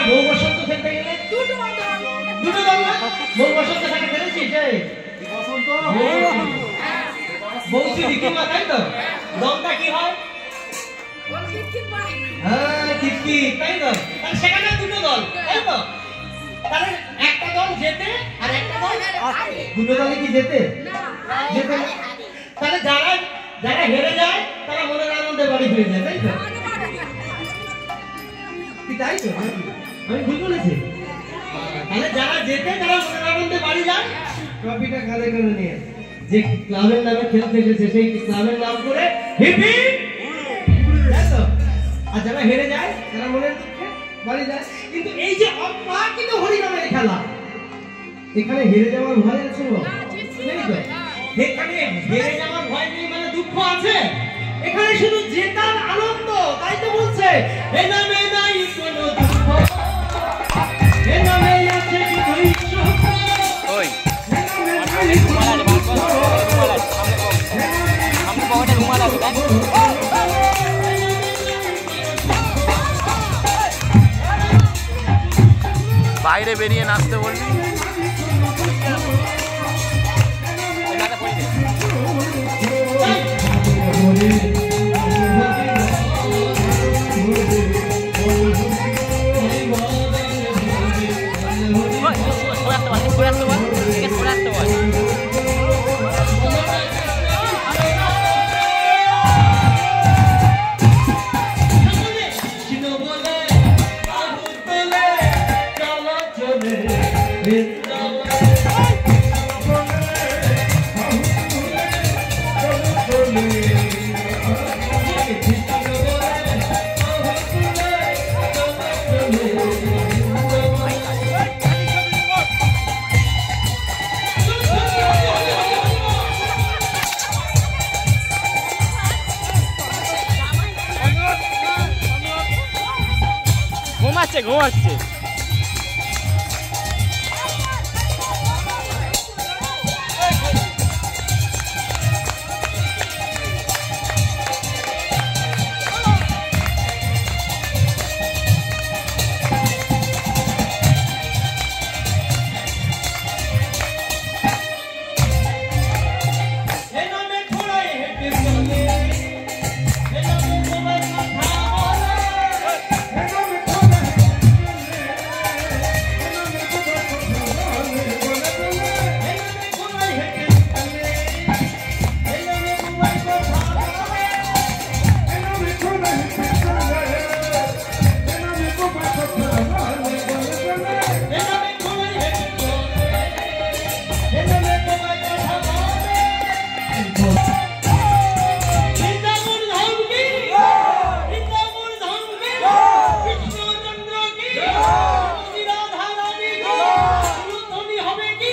বউ বসন্ত খেলতে গেলে দুটো দল না বউ বসন্ত থাকে খেলেছিস বসন্ত বৌসি দিকিমা তাই তো দলটা কি হয় হ্যাঁ কিকি তাই তো তাহলে সেখানে দুটো দল তাই তো তাহলে একটা দল জেতে আর একটা দল দুটো দলে কি জেতে জেতে তাহলে যারা যারা হেরে যায় তারা মনের আনন্দে বাড়ি ফিরে যায় তাই তো কি তাই তো আমি ভুল বলেছি তাহলে যারা জেতে তারা মনের আনন্দে বাড়ি যায় ট্রফিটা কাঁধে করে নিয়ে যে ক্লাবের নামে খেলতে এসেছে সেই ক্লাবের নাম করে হিপি দেখো আর যারা হেরে যায় তারা মনের দুঃখে বাড়ি যায় কিন্তু এই যে অপ্রাকৃত হরিনামের খেলা এখানে হেরে যাওয়ার ভয় আছে নেই তো এখানে হেরে যাওয়ার ভয় নেই মানে দুঃখ আছে এখানে শুধু জেতার আনন্দ তাই তো বলছে এ নামে নাই কোনো দুঃখ এ নামে আছে শুধু সুখ ওই বাইরে বেরিয়ে নাচতে বলবি ঘুমাচ্ছে হবে কি